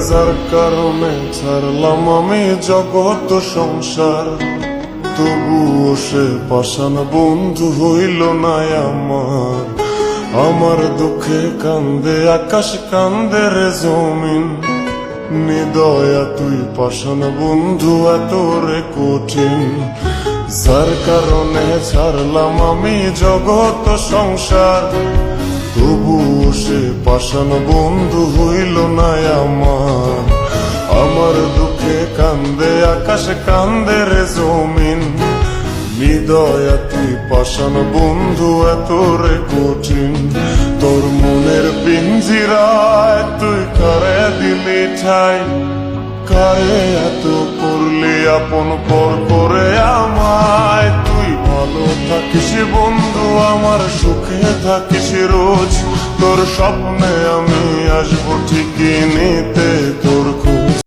যার কারণে ছাড়লাম আমি জগৎ সংসার, তবুও সে পাষাণ বন্ধু হইল না আমার। আমার দুঃখে কান্দে আকাশ, কান্দে রে জমিন, নিদয়া তুই পাষাণ বন্ধু এত রে কঠিন। যার কারণে ছাড়লাম আমি জগৎ সংসার, তবুও সে পাষাণ বন্ধু হইল না আমার। আমার দুঃখে কান্দে আকাশ, কান্দে রে জমিন, নিদয়া তুই পাষাণ বন্ধু এত রে কঠিন। তোর মনের পিঞ্জিরায় তুই কারে দিলি ঠাই, কারে এত করলি আপন পর করে আমায়। তুই ভালো থাকিস বন্ধু আমার, সুখে থাকিস রোজ, তোর স্বপ্নে আমি আসবো ঠিকই নিতে